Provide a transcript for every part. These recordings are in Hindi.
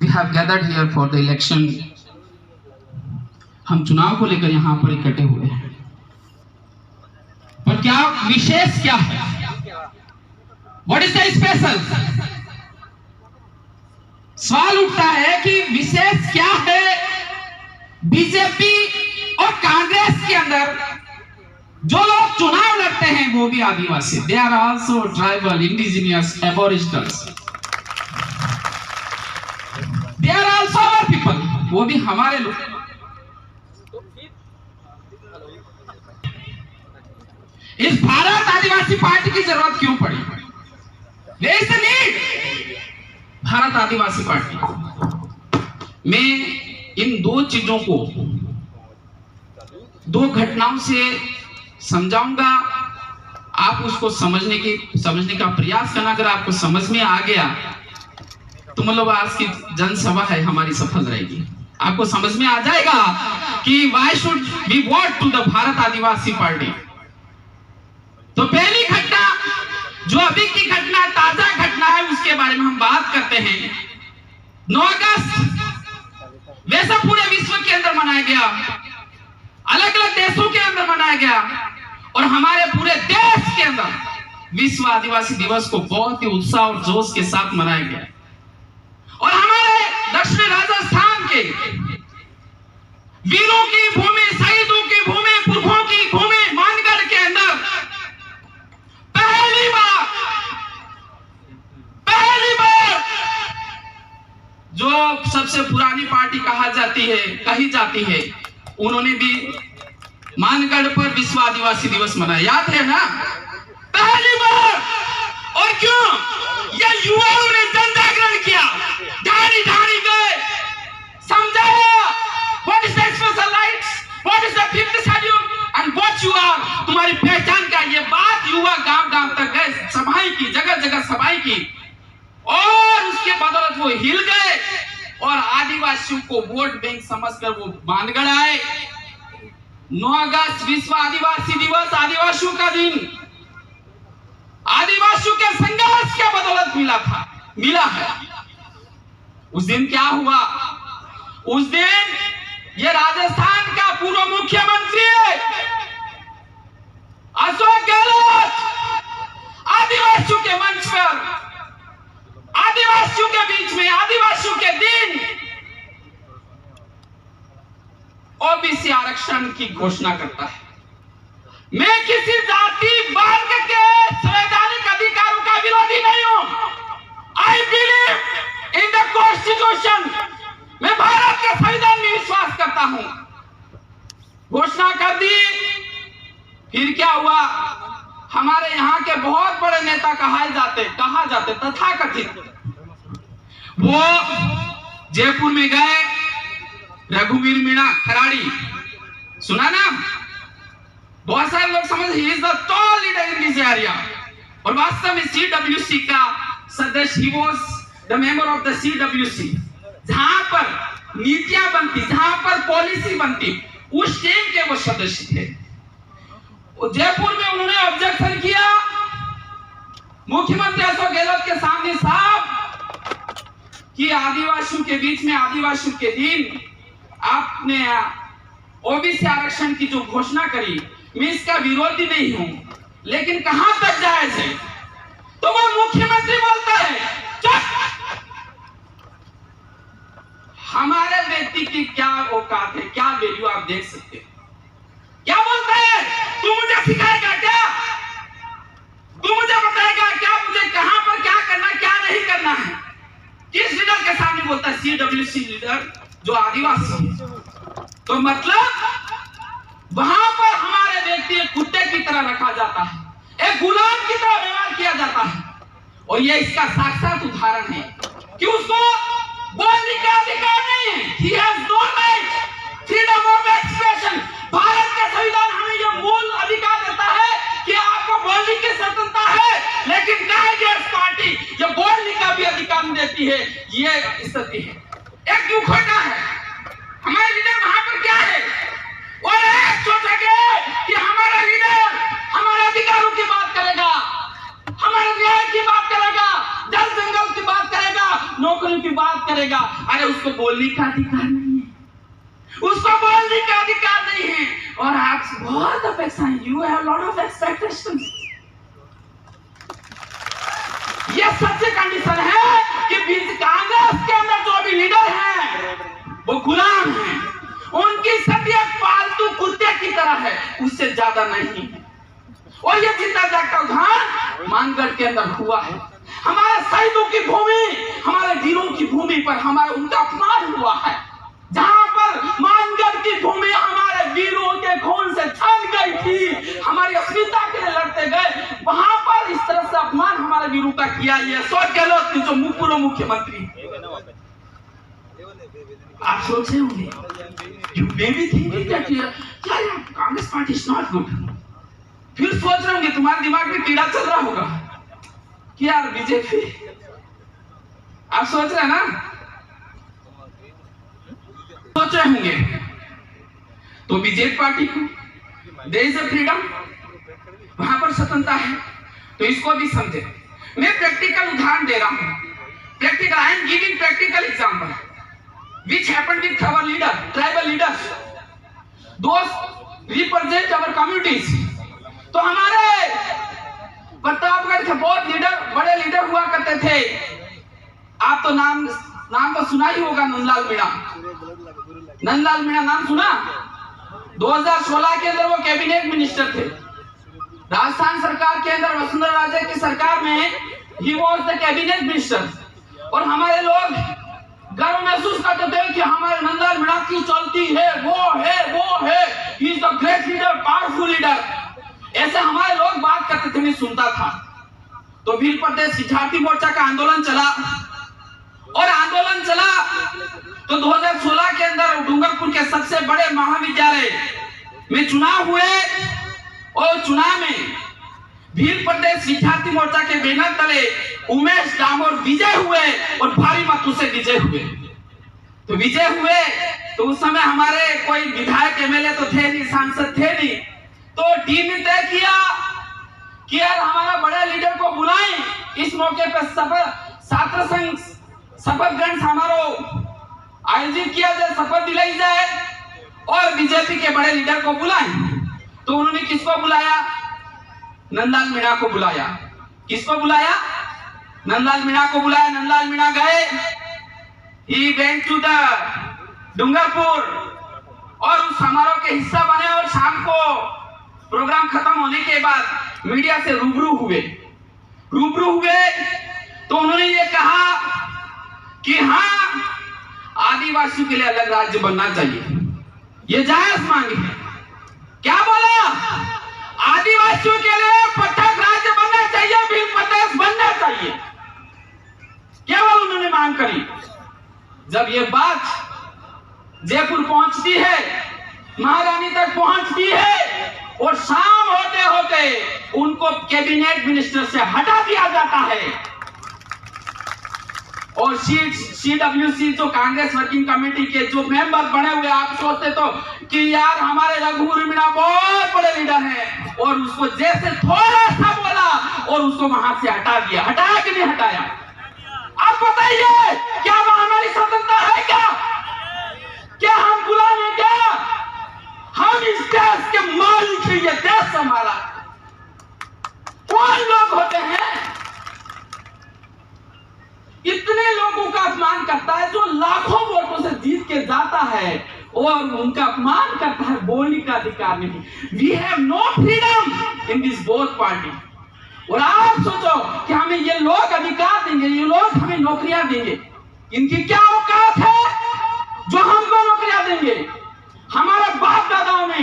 We have gathered here for the election. हम चुनाव को लेकर यहाँ पर इकट्ठे हुए हैं, पर क्या विशेष क्या है? What is the special? सवाल उठता है कि विशेष क्या है बीजेपी और कांग्रेस के अंदर? जो लोग चुनाव लड़ते हैं वो भी आदिवासी, they are also tribal, indigenous, aboriginals. They are also our people, वो भी हमारे लोग। इस भारत आदिवासी पार्टी की जरूरत क्यों पड़ी? Where is the need? Bharat Adivasi party मैं इन दो चीजों को दो घटनाओं से समझाऊंगा। आप उसको समझने का प्रयास करना। अगर आपको समझ में आ गया तो मतलब आज की जनसभा है हमारी सफल रहेगी। आपको समझ में आ जाएगा कि why should we vote to the Bharat Adivasi party. तो पहली घटना जो अभी की घटना, ताजा घटना है, उसके बारे में हम बात करते हैं। 9 अगस्त वैसा पूरे विश्व के अंदर मनाया गया, अलग अलग देशों के अंदर मनाया गया, और हमारे पूरे देश के अंदर विश्व आदिवासी दिवस को बहुत ही उत्साह और जोश के साथ मनाया गया। और हमारे दक्षिण राजस्थान के वीरों की भूमि, शहीदों की भूमि, पुरखों की भूमि मानगढ़ के अंदर पहली बार जो सबसे पुरानी पार्टी कही जाती है, उन्होंने भी मानगढ़ पर विश्व आदिवासी दिवस मनाया। याद है ना? पहली बार। और क्यों? ये युवाओं ने जन जागरण किया, ढाणी ढाणी गए, समझाया what is the special rights, what is the 5th schedule and what you are, तुम्हारी पहचान क्या। ये बात युवा गांव गांव तक गए, सभाएं की, जगह जगह सभाएं की, और उसके बदौलत वो हिल गए और आदिवासियों को वोट बैंक समझकर वो मानगढ़ आए। 9 अगस्त विश्व आदिवासी दिवस, आदिवासियों का दिन, आदिवासियों के संघर्ष के बदौलत मिला है। उस दिन क्या हुआ? उस दिन ये राजस्थान का पूर्व मुख्यमंत्री अशोक गहलोत आदिवासियों के मंच पर, आदिवासियों के बीच में, आदिवासियों के दिन ओबीसी आरक्षण की घोषणा करता है। मैं किसी जाति वर्ग के संवैधानिक अधिकारों का विरोधी नहीं हूं। I believe in the constitution. मैं भारत के संविधान में विश्वास करता हूं। घोषणा कर दी। फिर क्या हुआ? हमारे यहाँ के बहुत बड़े नेता कहा जाते तथाकथित, वो जयपुर में गए, रघुवीर मीणा खराड़ी, सुना ना? बहुत सारे लोग समझ he is the tall leader in this area, और वास्तव में CWC का सदस्य, he was the member of the CWC। जहां पर नीतियां बनती, जहां पर पॉलिसी बनती, उस टीम के वो सदस्य थे। जयपुर में उन्होंने ऑब्जेक्शन किया मुख्यमंत्री अशोक गहलोत के सामने साहब कि आदिवासियों के बीच में, आदिवासियों के दिन आपने ओबीसी आरक्षण की जो घोषणा करी, मैं इसका विरोधी नहीं हूं, लेकिन कहां तक जायज है? तो वो मुख्यमंत्री बोलता है चुप। हमारे व्यक्ति की क्या औकात है, क्या वैल्यू आप देख सकते हैं। क्या बोलता है? तू मुझे सिखाएगा क्या? तू मुझे बताएगा क्या मुझे कहां पर क्या करना, क्या नहीं करना है? किस लीडर के सामने बोलता है? CWC लीडर जो आदिवासी है। तो मतलब वहां पर हमारे व्यक्ति एक कुत्ते की तरह रखा जाता है, एक गुलाम की तरह व्यवहार किया जाता है। और ये इसका साक्षात उदाहरण है कि उसको बोलने का अधिकार नहीं है। He has no right, freedom of expression। Bharat का संविधान हमें यह मूल अधिकार देता है कि आपको बोलने की स्वतंत्रता है, लेकिन कांग्रेस पार्टी ये बोलने का भी अधिकार नहीं देती है। ये स्थिति है, एक दुखोटा है। हमारे लीडर वहां पर क्या है? और एक सोचेंगे कि हमारा लीडर हमारे अधिकारों की बात करेगा, हमारे न्याय अरे उसको बोलने का अधिकार नहीं है, उसको बोलने का अधिकार नहीं है। और आप बहुत अपेक्षाएं, you have lot of expectations. ये सच्ची कंडीशन है कि कांग्रेस के अंदर जो भी लीडर हैं वो गुलाम हैं, उनकी सतियत पालतू कुत्ते की तरह है, उससे ज्यादा नहीं है। और ये जिंदा जागता उदाहरण मानगढ़ के अंदर हुआ है। हमारे शहीदों की भूमि, हमारे वीरों की भूमि पर हमारा उनका अपमान हुआ है। जहां पर मानगढ़ की भूमि हमारे वीरों के खून से छन गई थी, हमारी अस्मिता के लिए लड़ते गए, वहां पर इस तरह से अपमान हमारे वीरों का किया। ये सोच गहलोत जो पूर्व मुख्यमंत्री, आप सोचे होंगे, you may be thinking that क्या Congress party is not good. फिर सोच रहे होंगे, तुम्हारे दिमाग में कीड़ा चल रहा होगा कि यार बीजेपी, आप सोच रहे हैं ना, सोच रहे होंगे। तो बीजेपी पार्टी को देयर इज अ फ्रीडम, वहां पर स्वतंत्रता है, तो इसको भी समझे। मैं प्रैक्टिकल उदाहरण दे रहा हूं, practical, I am giving practical example which happened with our leader, tribal leaders, those represent our communities। तो हमारे प्रतापगढ़ के बहुत लीडर, बड़े लीडर हुआ करते थे। आप तो नाम तो सुना ही होगा, नंदलाल मीणा। नंदलाल मीणा नाम सुना? 2016 के अंदर वो कैबिनेट मिनिस्टर थे। राजस्थान सरकार के अंदर वसुंधरा राजे की सरकार में he was the cabinet minister. और हमारे लोग गर्व महसूस करते थे कि हमारे नंदलाल मीणा की चलती है, वो है, he is the great leader, powerful leader, ऐसे हमारे लोग बात करते थे, मैं सुनता था। तो भील प्रदेश विद्यार्थी मोर्चा का आंदोलन चला, और आंदोलन चला तो 2016 के अंदर डूंगरपुर के सबसे बड़े महाविद्यालय में चुनाव हुए, और चुनाव में भील प्रदेश विद्यार्थी मोर्चा के बैनर तले उमेश डामोर विजय हुए, और भारी मतों से विजय हुए। तो विजय हुए तो उस समय हमारे कोई विधायक एमएलए तो थे नहीं, सांसद थे नहीं, तो टीम ने तय किया कि यार हमारा बड़े लीडर को बुलाएं, इस मौके पर छात्र संघ शपथ ग्रहण समारोह आयोजित किया जाए, शपथ दिलाई जाए, और बीजेपी के बड़े लीडर को बुलाएं। तो उन्होंने किसको बुलाया? नंदलाल मीणा को बुलाया। किसको बुलाया? नंदलाल मीणा को बुलाया। नंदलाल मीणा गए, he went to the Dungarpur, और उस समारोह के हिस्सा बने, और शाम को प्रोग्राम खत्म होने के बाद मीडिया से रूबरू हुए। तो उन्होंने ये कहा कि हाँ, आदिवासियों के लिए अलग राज्य बनना चाहिए, ये जायज मांग है। क्या बोला? आदिवासियों के लिए पृथक राज्य बनना चाहिए, भील प्रदेश बनना चाहिए, केवल उन्होंने मांग करी। जब ये बात जयपुर पहुंचती है, महारानी तक पहुंचती है, और शाम होते होते उनको कैबिनेट मिनिस्टर से हटा दिया जाता है, और सीडब्ल्यूसी जो कांग्रेस वर्किंग कमेटी के जो मेंबर बने हुए, आप सोचते तो कि यार हमारे रघुवीर मीणा बहुत बड़े लीडर हैं, और उसको जैसे थोड़ा सा बोला और उसको वहां से हटा दिया। हटाया कि नहीं हटाया? अब बताइए, क्या वह हमारी स्वतंत्रता है? क्या हम गुलाम हैं? क्या हम इस देश के मालिक हैं? ये देश हमारा। कौन लोग होते हैं इतने लोगों का अपमान करता है, जो लाखों वोटों से जीत के जाता है और उनका अपमान करता है, बोलने का अधिकार नहीं। We have no freedom in this both party. और आप सोचो कि हमें ये लोग अधिकार देंगे, ये लोग हमें नौकरियां देंगे, इनकी क्या औकात है जो हमको नौकरियां देंगे? हमारे बाप दादाओं ने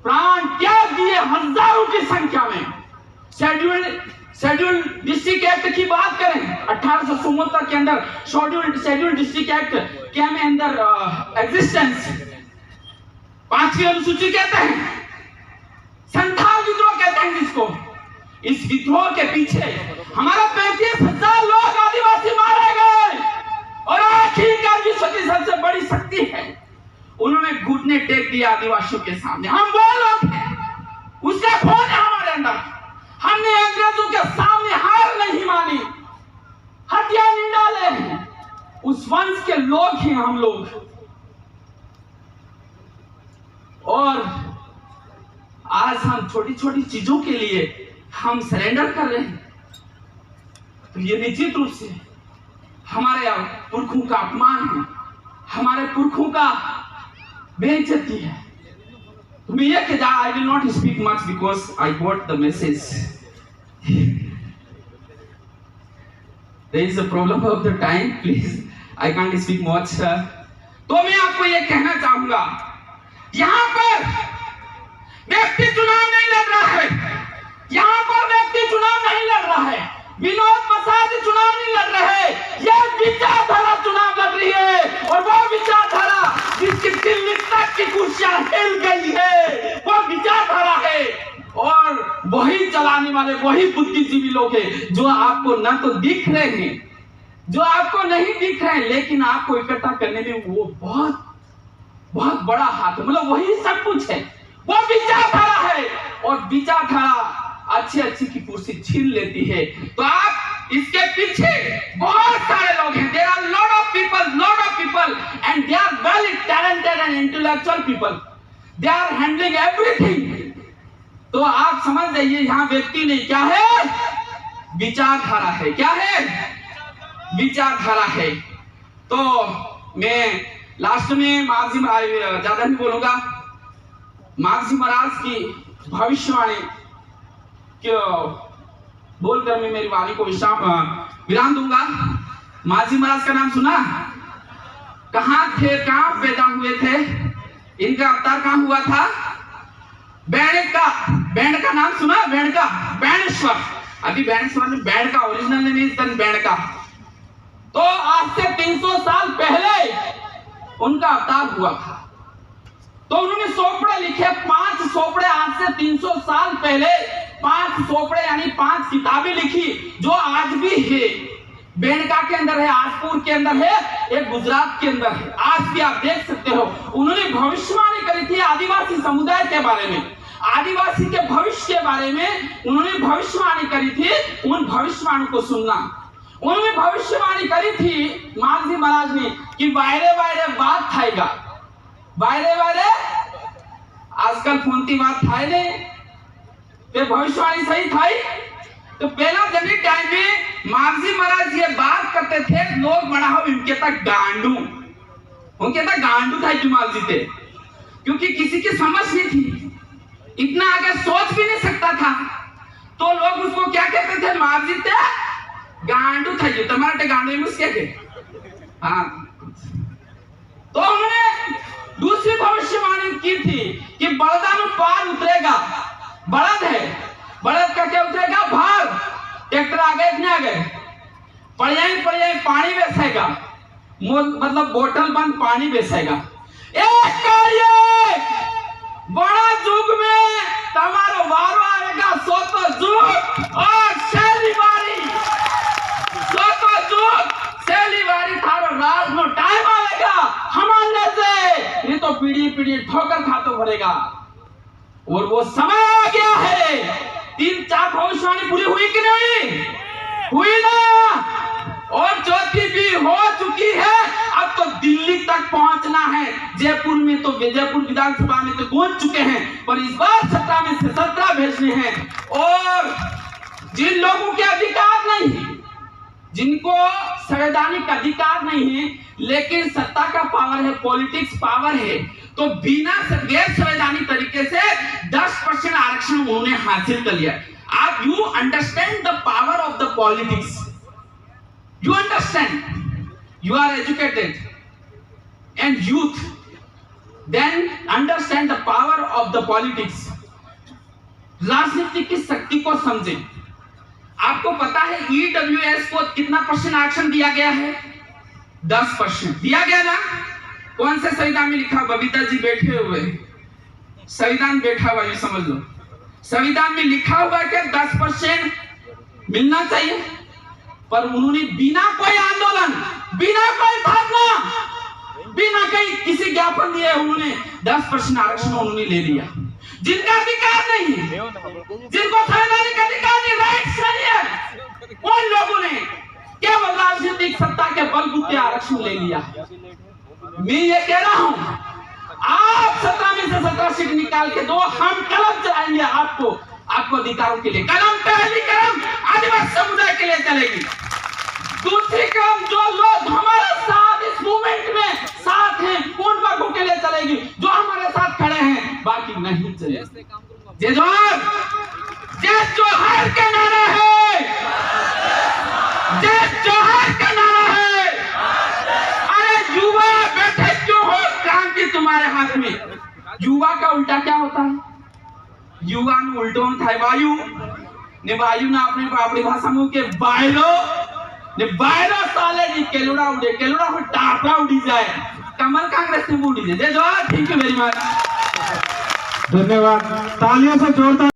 प्राण त्याग दिए हजारों की संख्या में। शेड्यूल डिस्ट्रिक्ट एक्ट की बात करें, 1874 के अंदर शेड्यूल डिस्ट्रिक्ट एक्ट केम अंदर एग्जिस्टेंस। 5वीं अनुसूची कहते हैं, संथाल विद्रोह कहते हैं जिसको। इस विद्रोह के पीछे हमारा 35,000 लोग आदिवासी मारे गए, और आखिरकार विश्व की सबसे बड़ी शक्ति है, उन्होंने घुटने टेक दिया आदिवासियों के सामने। हम वो लोग हैं, उसका खून है हमारे अंदर। हमने अंग्रेजों के सामने हार नहीं मानी, हथियार नहीं डाले। उस उस वंश के लोग हैं हम लोग। और आज हम छोटी छोटी चीजों के लिए हम सरेंडर कर रहे हैं, तो ये निश्चित रूप से हमारे पुरखों का अपमान है, हमारे पुरखों का बेइज्जती है। तो मैं ये कहता, I will not speak much because I got the message. There is a problem of the time, please I can't speak much. तो मैं आपको ये कहना चाहूंगा, यहां पर व्यक्ति चुनाव नहीं लड़ रहा है, यहां पर व्यक्ति चुनाव नहीं लड़ रहा है, विनोद प्रसाद चुनाव नहीं लड़ रहे, यह विचारधारा चुनाव लड़ रही है। और वो विचारधारा जिसकी दिल्ली तक की कुर्सियां हिल गई है, वो विचारधारा है। और वही चलाने वाले वही बुद्धिजीवी लोग हैं जो आपको न तो दिख रहे हैं, जो आपको नहीं दिख रहे हैं, लेकिन आपको इकट्ठा करने में वो बहुत बहुत बड़ा हाथ है, मतलब वही सब कुछ है, वो विचारधारा है। और विचारधारा अच्छी की कुर्सी छीन लेती है। तो आप इसके पीछे बहुत सारे लोग हैं, there are lot of people and they are very talented and intellectual people, they are handling everything. तो आप समझ जाइए, यहाँ व्यक्ति नहीं, क्या है? विचारधारा है। क्या है? विचारधारा है। तो मैं लास्ट में महाराज जी महाराज, ज्यादा नहीं बोलूंगा, महाराज जी महाराज की भविष्यवाणी क्यों बोलकर मैं मेरी वाणी को विराम दूंगा। महाराज जी महाराज का नाम सुना? कहाँ थे, कहाँ पैदा हुए थे, इनका अवतार कहाँ हुआ था? बैंड का नाम सुना? बैंडेश्वर। अभी बैंडेश्वर में बैंड का ओरिजिनल नहीं, बैंड का। तो आज से 300 साल पहले उनका अवतार हुआ था। तो उन्होंने सोपड़े लिखे, 5 सोपड़े, आज से 300 साल पहले 5 सोपड़े यानी 5 किताबें लिखी, जो आज भी है। बेंडका के अंदर है, आजपुर के अंदर है, एक गुजरात के अंदर है, आज भी आप देख सकते हो। उन्होंने भविष्यवाणी करी थी आदिवासी समुदाय के बारे में, आदिवासी के भविष्य के बारे में उन्होंने भविष्यवाणी करी थी। उन भविष्यवाणी को सुनना। उन्होंने भविष्यवाणी करी थी महाराज जी महाराज ने कि वायरे वायरे बात थाएगा, वायरे वायरे आजकल फोनती बात थाए ने, तो भविष्यवाणी सही थाई। तो पहला जनी टाइम में महाराज जी महाराज ये बात करते थे, लोग बड़ा हो इनके तक गांडू, उनके तक गांडू था महाराज जी थे, क्योंकि किसी की समझ नहीं थी, इतना आगे सोच भी नहीं सकता था। तो लोग उसको क्या कहते थे? महाराज जी थे गांडू था, ये तुम्हारे गांडू में उसके थे। हाँ, तो उन्होंने दूसरी भविष्यवाणी की थी कि बलदा में पार उतरेगा, बलद है, बलद का क्या उतरेगा? भार। ट्रैक्टर आ गए, नहीं आ गए, पड़ियाई पानी बेचेगा, मतलब बोतल बंद पानी बेचेगा। एक बड़ा जुग में तुम्हारा वारो आएगा, सो तो जुग और शैली बारी, सो तो जुग शैली बारी थारो राज नो टाइम आएगा हमारे से, ये तो पीढ़ी ठोकर खातो भरेगा। और वो समय आ गया है। 3-4 भविष्यवाणी पूरी हुई कि नहीं हुई ना? और चौथी भी हो चुकी है। अब तो दिल्ली तक पहुंचना है। जयपुर में तो जयपुर विधानसभा में तो पहुंच चुके हैं, पर इस बार 17 में से 17 भेजने हैं। और जिन लोगों के अधिकार नहीं है, जिनको संवैधानिक अधिकार नहीं है, लेकिन सत्ता का पावर है, पॉलिटिक्स पावर है, तो बिना गैर संवैधानिक तरीके से 10% आरक्षण उन्होंने हासिल कर लिया। आप you understand the power of the politics, you understand, you are educated and youth, then understand the power of the politics। राजनीति की शक्ति को समझें। आपको पता है EWS को कितना % आरक्षण दिया गया है? 10% दिया गया ना? कौन से संविधान में लिखा? बबीता जी बैठे हुए, संविधान बैठा हुआ, ये समझ लो, संविधान में लिखा हुआ क्या 10% मिलना चाहिए। पर उन्होंने बिना कोई आंदोलन, बिना कोई धरना, बिना कहीं किसी ज्ञापन दिए उन्होंने 10% आरक्षण उन्होंने ले लिया। जिनका अधिकार नहीं है, जिनको संवैधानिक अधिकार नहीं, राइट्स नहीं है, उन लोगों ने केवल राजनीतिक सत्ता के बलबूते पे आरक्षण ले लिया है। मैं ये कह रहा हूं, आप 17 में से 17 सीट निकाल के दो, हम कलम चलाएंगे आपको अधिकारों के लिए। कलम, पहली कलम आदिवासी समुदाय के लिए चलेगी। दूसरी कलम जो लोग हमारे साथ इस मूवमेंट में साथ हैं उन वर्गों के लिए चलेगी जो हमारे साथ खड़े हैं, बाकी नहीं चलेगी। जय जोहार, जय जोहार का नारा है, जय जोहार का नारा है। अरे युवा बैठे क्यों हो, क्रांति तुम्हारे हाथ में। युवा का उल्टा क्या होता है? युवा नु उल्टो થાય વાયુ ને વાયુ ના આપણી ભાષામાં કે બાયલો ને બાયલો સાલે જી કેલુડા ઉડે, કેલુડા પર ટાપડા ઉડી જાય, કમલ कांग्रेस ने उड़ी जाए। जय जोहार, थैंक यू वेरी मच। धन्यवाद, तालियों से जोरदार